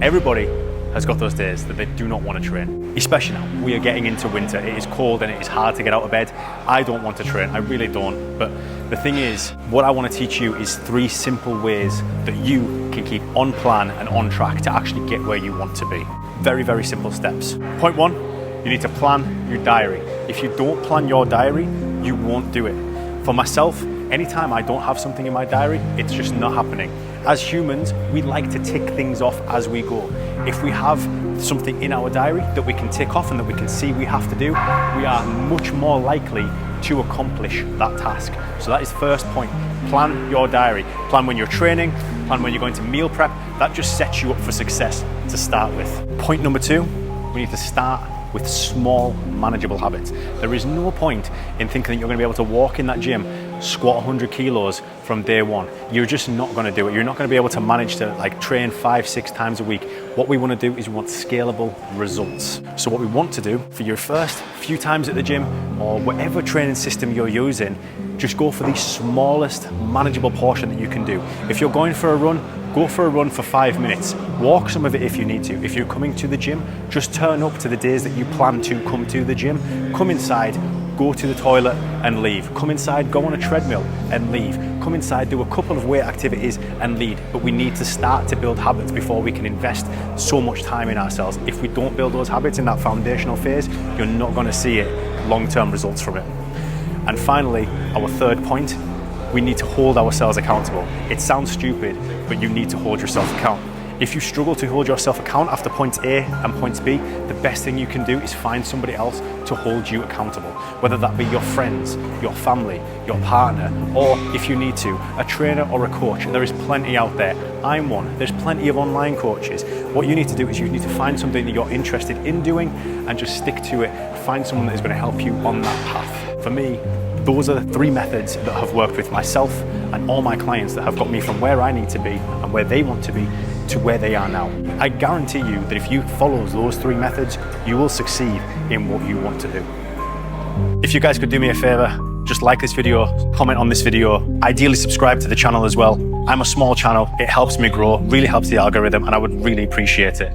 Everybody has got those days that they do not want to train, especially now. We are getting into winter. It is cold and it is hard to get out of bed. I don't want to train, I really don't. But the thing is, what I want to teach you is 3 simple ways that you can keep on plan and on track to actually get where you want to be. Very, very simple steps. Point 1, you need to plan your diary. If you don't plan your diary, you won't do it. For myself, anytime I don't have something in my diary, it's just not happening. As humans, we like to tick things off as we go. If we have something in our diary that we can tick off and that we can see we have to do, we are much more likely to accomplish that task. So that is the first point. Plan your diary. Plan when you're training, plan when you're going to meal prep. That just sets you up for success to start with. Point number 2, we need to start with small, manageable habits. There is no point in thinking that you're going to be able to walk in that gym, squat 100 kilos from day 1. You're just not going to do it. You're not going to be able to manage to train 5-6 times a week. What we want to do is we want scalable results. So what we want to do for your first few times at the gym or whatever training system you're using, just go for the smallest manageable portion that you can do. If you're going for a run, go for a run for 5 minutes. Walk some of it if you need to. If you're coming to the gym, just turn up to the days that you plan to come to the gym. Come inside, go to the toilet and leave. Come inside, go on a treadmill and leave. Come inside, do a couple of weight activities and leave. But we need to start to build habits before we can invest so much time in ourselves. If we don't build those habits in that foundational phase, you're not going to see it long-term results from it. And finally, our third point, we need to hold ourselves accountable. It sounds stupid, but you need to hold yourself account. If you struggle to hold yourself account after points A and points B, the best thing you can do is find somebody else to hold you accountable. Whether that be your friends, your family, your partner, or if you need to, a trainer or a coach. There is plenty out there. I'm one. There's plenty of online coaches. What you need to do is you need to find something that you're interested in doing and just stick to it. Find someone that is going to help you on that path. For me, those are the 3 methods that have worked with myself and all my clients that have got me from where I need to be and where they want to be to where they are now. I guarantee you that if you follow those 3 methods, you will succeed in what you want to do. If you guys could do me a favor, just like this video, comment on this video, ideally subscribe to the channel as well. I'm a small channel, it helps me grow, really helps the algorithm, and I would really appreciate it.